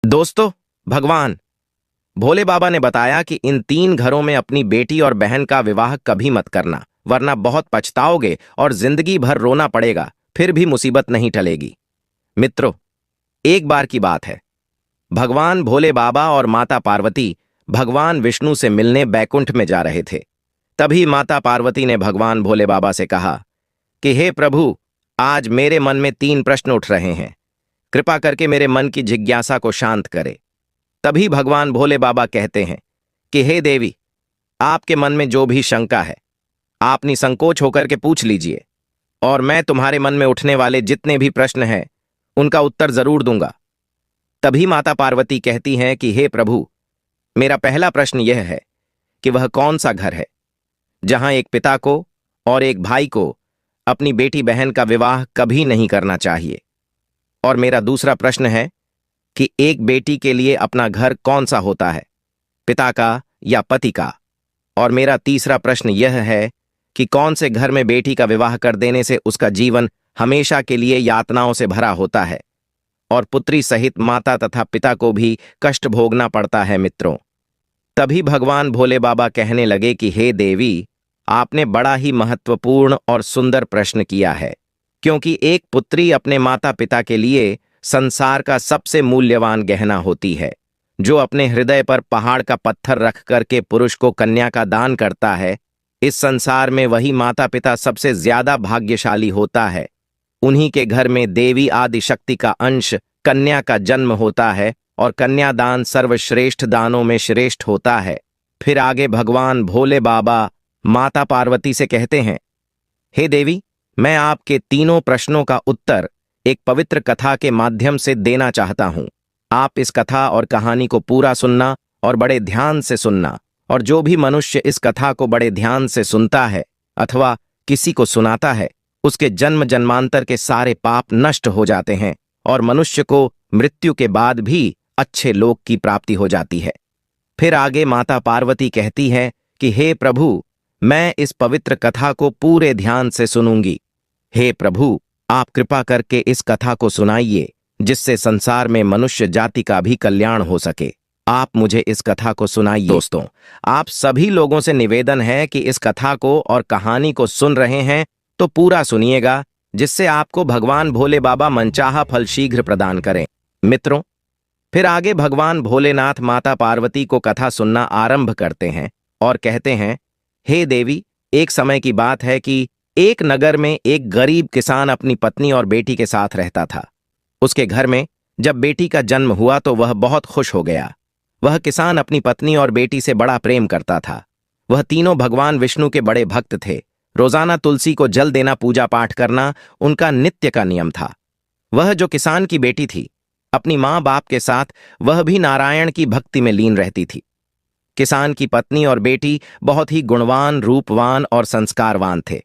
दोस्तों, भगवान भोले बाबा ने बताया कि इन 3 घरों में अपनी बेटी और बहन का विवाह कभी मत करना, वरना बहुत पछताओगे और जिंदगी भर रोना पड़ेगा, फिर भी मुसीबत नहीं टलेगी। मित्रों, एक बार की बात है, भगवान भोले बाबा और माता पार्वती भगवान विष्णु से मिलने बैकुंठ में जा रहे थे। तभी माता पार्वती ने भगवान भोले बाबा से कहा कि हे प्रभु, आज मेरे मन में 3 प्रश्न उठ रहे हैं, कृपा करके मेरे मन की जिज्ञासा को शांत करे। तभी भगवान भोले बाबा कहते हैं कि हे देवी, आपके मन में जो भी शंका है, आप निसंकोच होकर के पूछ लीजिए, और मैं तुम्हारे मन में उठने वाले जितने भी प्रश्न हैं उनका उत्तर जरूर दूंगा। तभी माता पार्वती कहती हैं कि हे प्रभु, मेरा पहला प्रश्न यह है कि वह कौन सा घर है जहां एक पिता को और एक भाई को अपनी बेटी बहन का विवाह कभी नहीं करना चाहिए। और मेरा दूसरा प्रश्न है कि एक बेटी के लिए अपना घर कौन सा होता है, पिता का या पति का। और मेरा तीसरा प्रश्न यह है कि कौन से घर में बेटी का विवाह कर देने से उसका जीवन हमेशा के लिए यातनाओं से भरा होता है और पुत्री सहित माता तथा पिता को भी कष्ट भोगना पड़ता है। मित्रों, तभी भगवान भोले बाबा कहने लगे कि हे देवी, आपने बड़ा ही महत्वपूर्ण और सुंदर प्रश्न किया है, क्योंकि एक पुत्री अपने माता पिता के लिए संसार का सबसे मूल्यवान गहना होती है। जो अपने हृदय पर पहाड़ का पत्थर रख करके पुरुष को कन्या का दान करता है, इस संसार में वही माता पिता सबसे ज्यादा भाग्यशाली होता है। उन्हीं के घर में देवी आदि शक्ति का अंश कन्या का जन्म होता है और कन्यादान सर्वश्रेष्ठ दानों में श्रेष्ठ होता है। फिर आगे भगवान भोले बाबा माता पार्वती से कहते हैं, हे देवी, मैं आपके तीनों प्रश्नों का उत्तर एक पवित्र कथा के माध्यम से देना चाहता हूं। आप इस कथा और कहानी को पूरा सुनना और बड़े ध्यान से सुनना, और जो भी मनुष्य इस कथा को बड़े ध्यान से सुनता है अथवा किसी को सुनाता है, उसके जन्म जन्मांतर के सारे पाप नष्ट हो जाते हैं और मनुष्य को मृत्यु के बाद भी अच्छे लोक की प्राप्ति हो जाती है। फिर आगे माता पार्वती कहती है कि हे प्रभु, मैं इस पवित्र कथा को पूरे ध्यान से सुनूंगी। हे प्रभु, आप कृपा करके इस कथा को सुनाइए, जिससे संसार में मनुष्य जाति का भी कल्याण हो सके। आप मुझे इस कथा को सुनाइए। दोस्तों, आप सभी लोगों से निवेदन है कि इस कथा को और कहानी को सुन रहे हैं तो पूरा सुनिएगा, जिससे आपको भगवान भोले बाबा मनचाहा फल शीघ्र प्रदान करें। मित्रों, फिर आगे भगवान भोलेनाथ माता पार्वती को कथा सुनना आरंभ करते हैं और कहते हैं, हे देवी, एक समय की बात है कि एक नगर में एक गरीब किसान अपनी पत्नी और बेटी के साथ रहता था। उसके घर में जब बेटी का जन्म हुआ तो वह बहुत खुश हो गया। वह किसान अपनी पत्नी और बेटी से बड़ा प्रेम करता था। वह तीनों भगवान विष्णु के बड़े भक्त थे। रोजाना तुलसी को जल देना, पूजा पाठ करना उनका नित्य का नियम था। वह जो किसान की बेटी थी, अपनी माँ बाप के साथ वह भी नारायण की भक्ति में लीन रहती थी। किसान की पत्नी और बेटी बहुत ही गुणवान, रूपवान और संस्कारवान थे।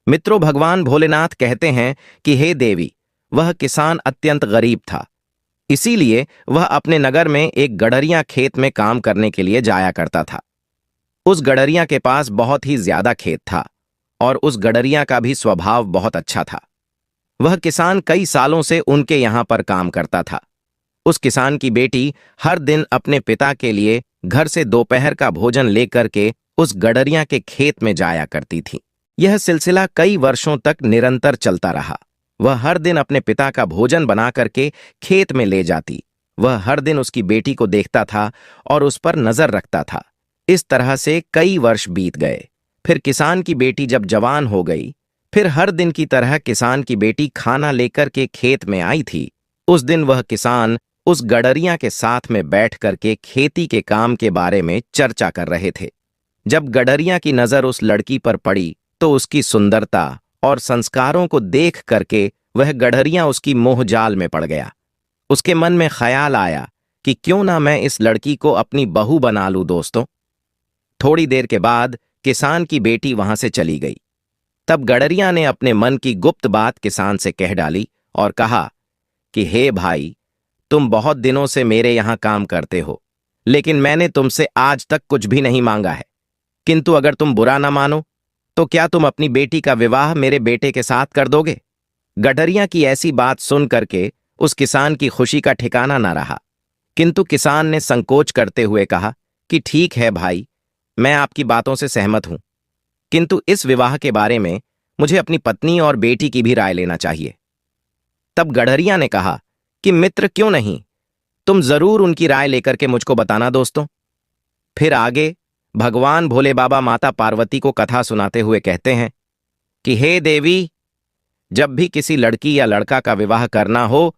मित्रों, भगवान भोलेनाथ कहते हैं कि हे देवी, वह किसान अत्यंत गरीब था, इसीलिए वह अपने नगर में एक गडरिया खेत में काम करने के लिए जाया करता था। उस गडरिया के पास बहुत ही ज्यादा खेत था और उस गडरिया का भी स्वभाव बहुत अच्छा था। वह किसान कई सालों से उनके यहां पर काम करता था। उस किसान की बेटी हर दिन अपने पिता के लिए घर से दोपहर का भोजन लेकर के उस गडरिया के खेत में जाया करती थी। यह सिलसिला कई वर्षों तक निरंतर चलता रहा। वह हर दिन अपने पिता का भोजन बना करके खेत में ले जाती। वह हर दिन उसकी बेटी को देखता था और उस पर नजर रखता था। इस तरह से कई वर्ष बीत गए। फिर किसान की बेटी जब जवान हो गई, फिर हर दिन की तरह किसान की बेटी खाना लेकर के खेत में आई थी। उस दिन वह किसान उस गडरिया के साथ में बैठ करके खेती के काम के बारे में चर्चा कर रहे थे। जब गडरिया की नजर उस लड़की पर पड़ी तो उसकी सुंदरता और संस्कारों को देख करके वह गडरिया उसकी मोह जाल में पड़ गया। उसके मन में ख्याल आया कि क्यों ना मैं इस लड़की को अपनी बहू बना लूं। दोस्तों, थोड़ी देर के बाद किसान की बेटी वहां से चली गई। तब गडरिया ने अपने मन की गुप्त बात किसान से कह डाली और कहा कि हे भाई, तुम बहुत दिनों से मेरे यहां काम करते हो, लेकिन मैंने तुमसे आज तक कुछ भी नहीं मांगा है। किंतु अगर तुम बुरा ना मानो तो क्या तुम अपनी बेटी का विवाह मेरे बेटे के साथ कर दोगे? गडरिया की ऐसी बात सुन करके उस किसान की खुशी का ठिकाना ना रहा। किंतु किसान ने संकोच करते हुए कहा कि ठीक है भाई, मैं आपकी बातों से सहमत हूं, किंतु इस विवाह के बारे में मुझे अपनी पत्नी और बेटी की भी राय लेना चाहिए। तब गडरिया ने कहा कि मित्र क्यों नहीं, तुम जरूर उनकी राय लेकर के मुझको बताना दोस्तों। फिर आगे भगवान भोले बाबा माता पार्वती को कथा सुनाते हुए कहते हैं कि हे देवी, जब भी किसी लड़की या लड़का का विवाह करना हो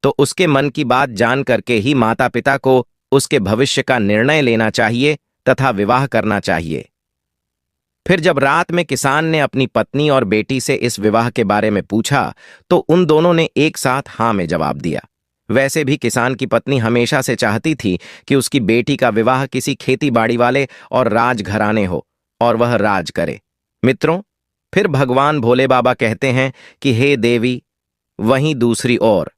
तो उसके मन की बात जान करके ही माता पिता को उसके भविष्य का निर्णय लेना चाहिए तथा विवाह करना चाहिए। फिर जब रात में किसान ने अपनी पत्नी और बेटी से इस विवाह के बारे में पूछा तो उन दोनों ने एक साथ हां में जवाब दिया। वैसे भी किसान की पत्नी हमेशा से चाहती थी कि उसकी बेटी का विवाह किसी खेती बाड़ी वाले और राजघराने हो और वह राज करे। मित्रों, फिर भगवान भोले बाबा कहते हैं कि हे देवी, वहीं दूसरी ओर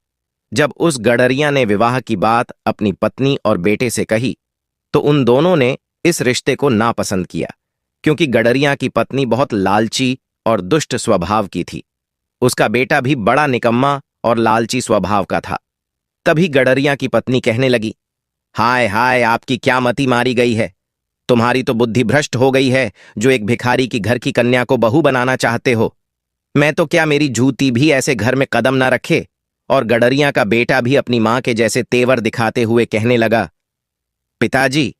जब उस गडरिया ने विवाह की बात अपनी पत्नी और बेटे से कही तो उन दोनों ने इस रिश्ते को नापसंद किया, क्योंकि गडरिया की पत्नी बहुत लालची और दुष्ट स्वभाव की थी। उसका बेटा भी बड़ा निकम्मा और लालची स्वभाव का था। तभी गडरिया की पत्नी कहने लगी, हाय हाय, आपकी क्या मति मारी गई है, तुम्हारी तो बुद्धि भ्रष्ट हो गई है, जो एक भिखारी की घर की कन्या को बहू बनाना चाहते हो। मैं तो क्या, मेरी जूती भी ऐसे घर में कदम ना रखे। और गडरिया का बेटा भी अपनी मां के जैसे तेवर दिखाते हुए कहने लगा, पिताजी,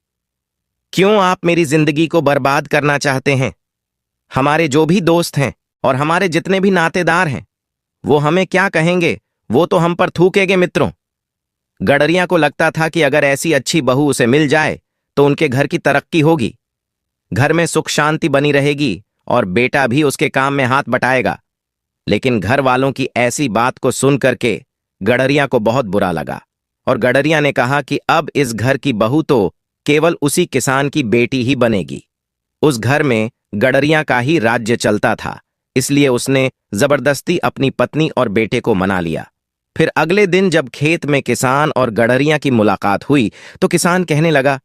क्यों आप मेरी जिंदगी को बर्बाद करना चाहते हैं? हमारे जो भी दोस्त हैं और हमारे जितने भी नातेदार हैं, वो हमें क्या कहेंगे? वो तो हम पर थूकेंगे। मित्रों, गडरिया को लगता था कि अगर ऐसी अच्छी बहू उसे मिल जाए तो उनके घर की तरक्की होगी, घर में सुख शांति बनी रहेगी और बेटा भी उसके काम में हाथ बटाएगा। लेकिन घर वालों की ऐसी बात को सुन करके गडरिया को बहुत बुरा लगा और गडरिया ने कहा कि अब इस घर की बहू तो केवल उसी किसान की बेटी ही बनेगी। उस घर में गडरिया का ही राज्य चलता था, इसलिए उसने जबरदस्ती अपनी पत्नी और बेटे को मना लिया। फिर अगले दिन जब खेत में किसान और गडरिया की मुलाकात हुई तो किसान कहने लगा,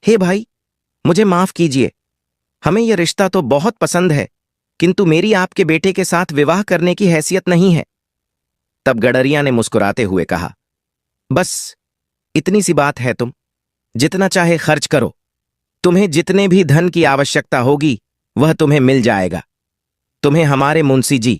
हे भाई, मुझे माफ कीजिए, हमें यह रिश्ता तो बहुत पसंद है, किंतु मेरी आपके बेटे के साथ विवाह करने की हैसियत नहीं है। तब गडरिया ने मुस्कुराते हुए कहा, बस इतनी सी बात है, तुम जितना चाहे खर्च करो, तुम्हें जितने भी धन की आवश्यकता होगी वह तुम्हें मिल जाएगा। तुम्हें हमारे मुंशी जी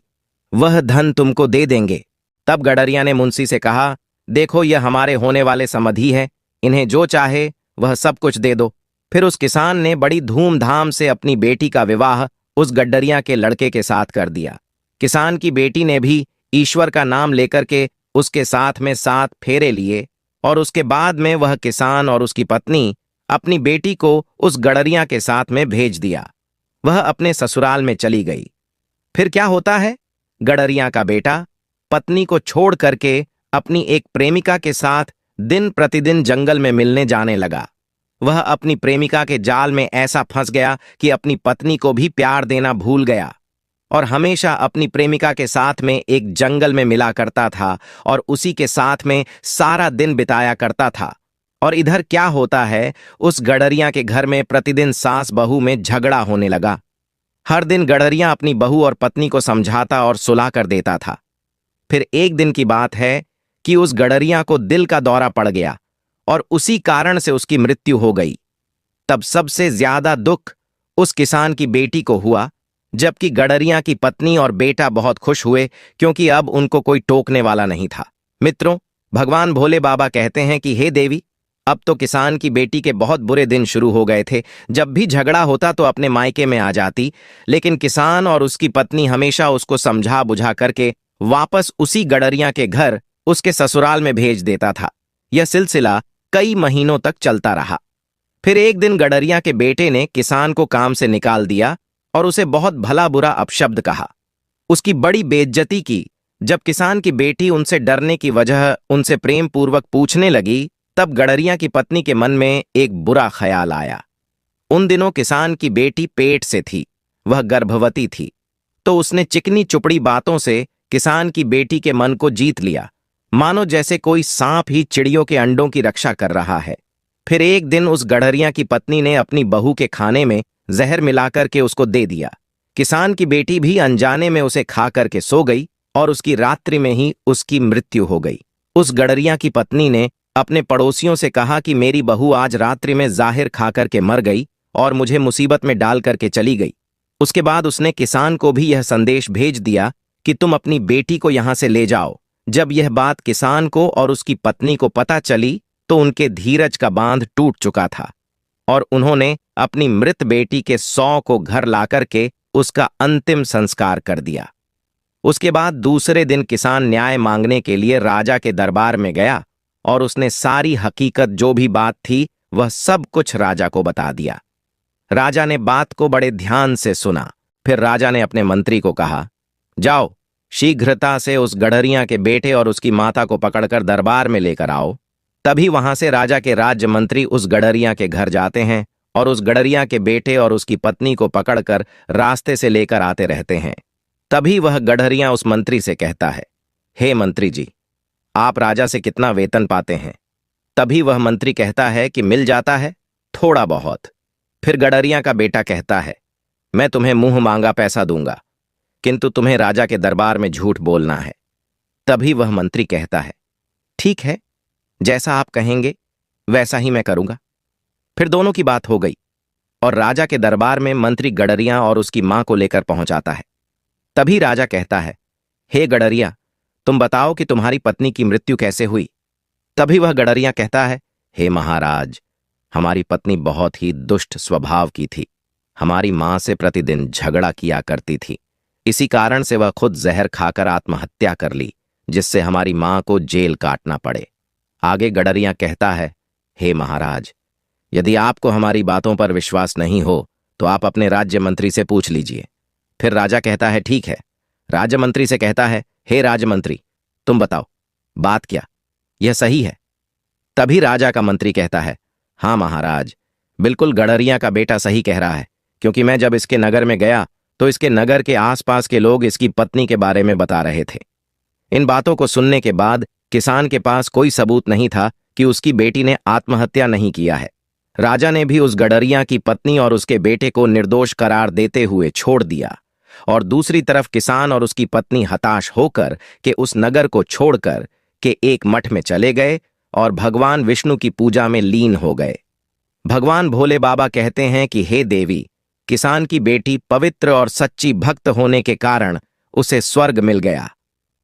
वह धन तुमको दे देंगे। तब गडरिया ने मुंशी से कहा, देखो, यह हमारे होने वाले समधी हैं, इन्हें जो चाहे वह सब कुछ दे दो। फिर उस किसान ने बड़ी धूमधाम से अपनी बेटी का विवाह उस गडरिया के लड़के के साथ कर दिया। किसान की बेटी ने भी ईश्वर का नाम लेकर के उसके साथ में 7 फेरे लिए और उसके बाद में वह किसान और उसकी पत्नी अपनी बेटी को उस गडरिया के साथ में भेज दिया। वह अपने ससुराल में चली गई। फिर क्या होता है, गडरिया का बेटा पत्नी को छोड़ करके अपनी एक प्रेमिका के साथ दिन प्रतिदिन जंगल में मिलने जाने लगा। वह अपनी प्रेमिका के जाल में ऐसा फंस गया कि अपनी पत्नी को भी प्यार देना भूल गया और हमेशा अपनी प्रेमिका के साथ में एक जंगल में मिला करता था और उसी के साथ में सारा दिन बिताया करता था। और इधर क्या होता है, उस गडरिया के घर में प्रतिदिन सास बहू में झगड़ा होने लगा। हर दिन गडरिया अपनी बहू और पत्नी को समझाता और सुला कर देता था। फिर एक दिन की बात है कि उस गडरिया को दिल का दौरा पड़ गया और उसी कारण से उसकी मृत्यु हो गई। तब सबसे ज्यादा दुख उस किसान की बेटी को हुआ, जबकि गडरिया की पत्नी और बेटा बहुत खुश हुए, क्योंकि अब उनको कोई टोकने वाला नहीं था। मित्रों, भगवान भोले बाबा कहते हैं कि हे देवी, अब तो किसान की बेटी के बहुत बुरे दिन शुरू हो गए थे। जब भी झगड़ा होता तो अपने मायके में आ जाती, लेकिन किसान और उसकी पत्नी हमेशा उसको समझा बुझा करके वापस उसी गडरिया के घर उसके ससुराल में भेज देता था। यह सिलसिला कई महीनों तक चलता रहा। फिर एक दिन गडरिया के बेटे ने किसान को काम से निकाल दिया और उसे बहुत भला बुरा अपशब्द कहा, उसकी बड़ी बेइज्जती की। जब किसान की बेटी उनसे डरने की वजह उनसे प्रेम पूर्वक पूछने लगी, तब गडरिया की पत्नी के मन में एक बुरा ख्याल आया। उन दिनों किसान की बेटी पेट से थी, वह गर्भवती थी, तो उसने चिकनी चुपड़ी बातों से किसान की बेटी के मन को जीत लिया, मानो जैसे कोई सांप ही चिड़ियों के अंडों की रक्षा कर रहा है। फिर एक दिन उस गडरिया की पत्नी ने अपनी बहू के खाने में जहर मिलाकर के उसको दे दिया। किसान की बेटी भी अनजाने में उसे खा करके सो गई और उसकी रात्रि में ही उसकी मृत्यु हो गई। उस गडरिया की पत्नी ने अपने पड़ोसियों से कहा कि मेरी बहू आज रात्रि में जाहिर खाकर के मर गई और मुझे मुसीबत में डाल करके चली गई। उसके बाद उसने किसान को भी यह संदेश भेज दिया कि तुम अपनी बेटी को यहां से ले जाओ। जब यह बात किसान को और उसकी पत्नी को पता चली तो उनके धीरज का बांध टूट चुका था और उन्होंने अपनी मृत बेटी के 100 को घर लाकर के उसका अंतिम संस्कार कर दिया। उसके बाद दूसरे दिन किसान न्याय मांगने के लिए राजा के दरबार में गया और उसने सारी हकीकत जो भी बात थी वह सब कुछ राजा को बता दिया। राजा ने बात को बड़े ध्यान से सुना। फिर राजा ने अपने मंत्री को कहा, जाओ शीघ्रता से उस गडरिया के बेटे और उसकी माता को पकड़कर दरबार में लेकर आओ। तभी वहां से राजा के राज्य मंत्री उस गडरिया के घर जाते हैं और उस गडरिया के बेटे और उसकी पत्नी को पकड़कर रास्ते से लेकर आते रहते हैं। तभी वह गडरिया उस मंत्री से कहता है, हे मंत्री जी, आप राजा से कितना वेतन पाते हैं? तभी वह मंत्री कहता है कि मिल जाता है थोड़ा बहुत। फिर गडरिया का बेटा कहता है, मैं तुम्हें मुंह मांगा पैसा दूंगा, किंतु तुम्हें राजा के दरबार में झूठ बोलना है। तभी वह मंत्री कहता है, ठीक है, जैसा आप कहेंगे वैसा ही मैं करूंगा। फिर दोनों की बात हो गई और राजा के दरबार में मंत्री गडरिया और उसकी मां को लेकर पहुंच आता है। तभी राजा कहता है, हे गडरिया, तुम बताओ कि तुम्हारी पत्नी की मृत्यु कैसे हुई? तभी वह गडरिया कहता है, हे महाराज, हमारी पत्नी बहुत ही दुष्ट स्वभाव की थी। हमारी मां से प्रतिदिन झगड़ा किया करती थी। इसी कारण से वह खुद जहर खाकर आत्महत्या कर ली, जिससे हमारी मां को जेल काटना पड़े। आगे गडरिया कहता है, हे महाराज, यदि आपको हमारी बातों पर विश्वास नहीं हो तो आप अपने राज्य मंत्री से पूछ लीजिए। फिर राजा कहता है, ठीक है। राज्य मंत्री से कहता है, हे राज्य मंत्री, तुम बताओ बात क्या, यह सही है? तभी राजा का मंत्री कहता है, हाँ महाराज, बिल्कुल गडरिया का बेटा सही कह रहा है, क्योंकि मैं जब इसके नगर में गया तो इसके नगर के आसपास के लोग इसकी पत्नी के बारे में बता रहे थे। इन बातों को सुनने के बाद किसान के पास कोई सबूत नहीं था कि उसकी बेटी ने आत्महत्या नहीं किया है। राजा ने भी उस गडरिया की पत्नी और उसके बेटे को निर्दोष करार देते हुए छोड़ दिया और दूसरी तरफ किसान और उसकी पत्नी हताश होकर के उस नगर को छोड़कर के एक मठ में चले गए और भगवान विष्णु की पूजा में लीन हो गए। भगवान भोले बाबा कहते हैं कि हे देवी, किसान की बेटी पवित्र और सच्ची भक्त होने के कारण उसे स्वर्ग मिल गया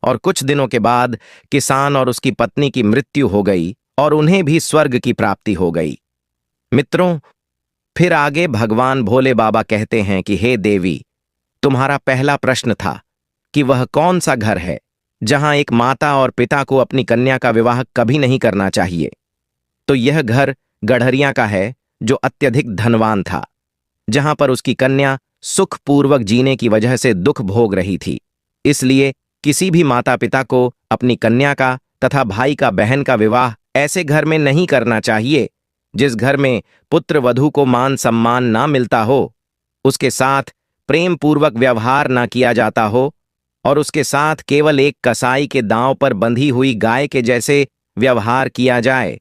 और कुछ दिनों के बाद किसान और उसकी पत्नी की मृत्यु हो गई और उन्हें भी स्वर्ग की प्राप्ति हो गई। मित्रों, फिर आगे भगवान भोले बाबा कहते हैं कि हे देवी, तुम्हारा पहला प्रश्न था कि वह कौन सा घर है जहां एक माता और पिता को अपनी कन्या का विवाह कभी नहीं करना चाहिए। तो यह घर गडरिया का है, जो अत्यधिक धनवान था, जहां पर उसकी कन्या सुखपूर्वक जीने की वजह से दुख भोग रही थी। इसलिए किसी भी माता पिता को अपनी कन्या का तथा भाई का बहन का विवाह ऐसे घर में नहीं करना चाहिए जिस घर में पुत्र वधू को मान सम्मान ना मिलता हो, उसके साथ प्रेम पूर्वक व्यवहार ना किया जाता हो और उसके साथ केवल एक कसाई के दांव पर बंधी हुई गाय के जैसे व्यवहार किया जाए,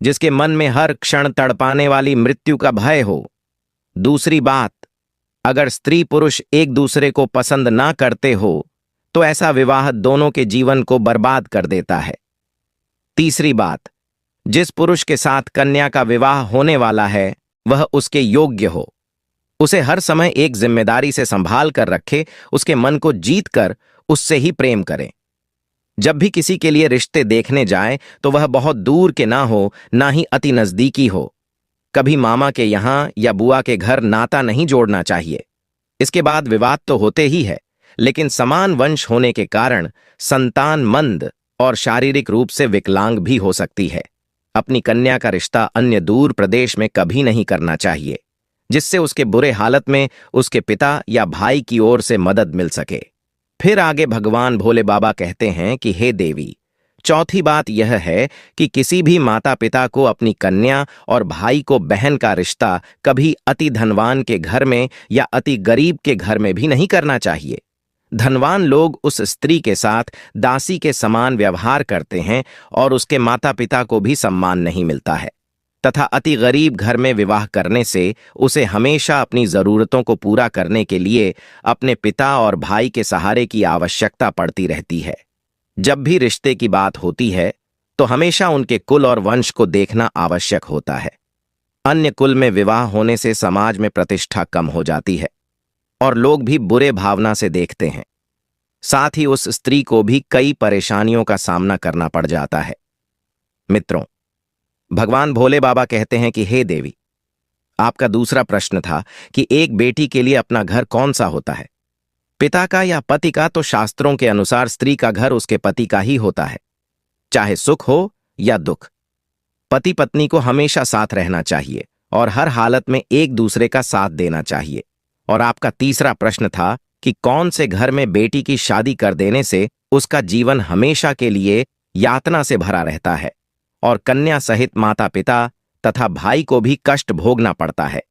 जिसके मन में हर क्षण तड़पाने वाली मृत्यु का भय हो। दूसरी बात, अगर स्त्री पुरुष एक दूसरे को पसंद ना करते हो तो ऐसा विवाह दोनों के जीवन को बर्बाद कर देता है। तीसरी बात, जिस पुरुष के साथ कन्या का विवाह होने वाला है वह उसके योग्य हो, उसे हर समय एक जिम्मेदारी से संभाल कर रखे, उसके मन को जीत कर उससे ही प्रेम करे। जब भी किसी के लिए रिश्ते देखने जाए तो वह बहुत दूर के ना हो, ना ही अति नजदीकी हो। कभी मामा के यहां या बुआ के घर नाता नहीं जोड़ना चाहिए। इसके बाद विवाद तो होते ही है, लेकिन समान वंश होने के कारण संतान मंद और शारीरिक रूप से विकलांग भी हो सकती है। अपनी कन्या का रिश्ता अन्य दूर प्रदेश में कभी नहीं करना चाहिए, जिससे उसके बुरे हालत में उसके पिता या भाई की ओर से मदद मिल सके। फिर आगे भगवान भोले बाबा कहते हैं कि हे देवी, चौथी बात यह है कि किसी भी माता पिता को अपनी कन्या और भाई को बहन का रिश्ता कभी अति धनवान के घर में या अति गरीब के घर में भी नहीं करना चाहिए। धनवान लोग उस स्त्री के साथ दासी के समान व्यवहार करते हैं और उसके माता पिता को भी सम्मान नहीं मिलता है, तथा अति गरीब घर में विवाह करने से उसे हमेशा अपनी जरूरतों को पूरा करने के लिए अपने पिता और भाई के सहारे की आवश्यकता पड़ती रहती है। जब भी रिश्ते की बात होती है तो हमेशा उनके कुल और वंश को देखना आवश्यक होता है। अन्य कुल में विवाह होने से समाज में प्रतिष्ठा कम हो जाती है और लोग भी बुरे भावना से देखते हैं। साथ ही उस स्त्री को भी कई परेशानियों का सामना करना पड़ जाता है। मित्रों, भगवान भोले बाबा कहते हैं कि हे देवी, आपका दूसरा प्रश्न था कि एक बेटी के लिए अपना घर कौन सा होता है, पिता का या पति का। तो शास्त्रों के अनुसार स्त्री का घर उसके पति का ही होता है, चाहे सुख हो या दुख। पति पत्नी को हमेशा साथ रहना चाहिए और हर हालत में एक दूसरे का साथ देना चाहिए। और आपका तीसरा प्रश्न था कि कौन से घर में बेटी की शादी कर देने से उसका जीवन हमेशा के लिए यातना से भरा रहता है और कन्या सहित माता पिता तथा भाई को भी कष्ट भोगना पड़ता है।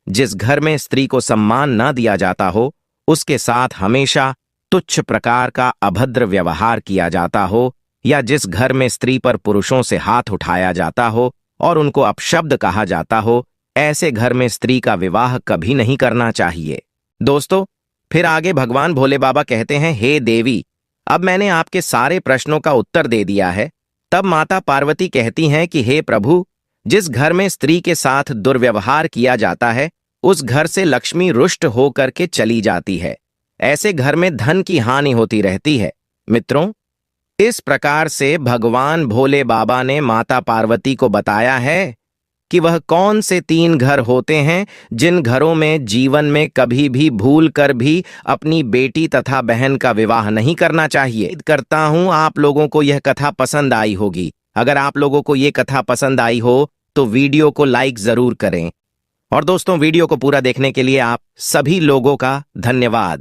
जिस घर में स्त्री को सम्मान न दिया जाता हो, उसके साथ हमेशा तुच्छ प्रकार का अभद्र व्यवहार किया जाता हो, या जिस घर में स्त्री पर पुरुषों से हाथ उठाया जाता हो और उनको अपशब्द कहा जाता हो, ऐसे घर में स्त्री का विवाह कभी नहीं करना चाहिए। दोस्तों, फिर आगे भगवान भोले बाबा कहते हैं, हे देवी, अब मैंने आपके सारे प्रश्नों का उत्तर दे दिया है। तब माता पार्वती कहती हैं कि हे प्रभु, जिस घर में स्त्री के साथ दुर्व्यवहार किया जाता है, उस घर से लक्ष्मी रुष्ट होकर के चली जाती है। ऐसे घर में धन की हानि होती रहती है। मित्रों, इस प्रकार से भगवान भोले बाबा ने माता पार्वती को बताया है कि वह कौन से 3 घर होते हैं जिन घरों में जीवन में कभी भी भूल कर भी अपनी बेटी तथा बहन का विवाह नहीं करना चाहिए। उम्मीद करता हूं आप लोगों को यह कथा पसंद आई होगी। अगर आप लोगों को यह कथा पसंद आई हो तो वीडियो को लाइक जरूर करें। और दोस्तों, वीडियो को पूरा देखने के लिए आप सभी लोगों का धन्यवाद।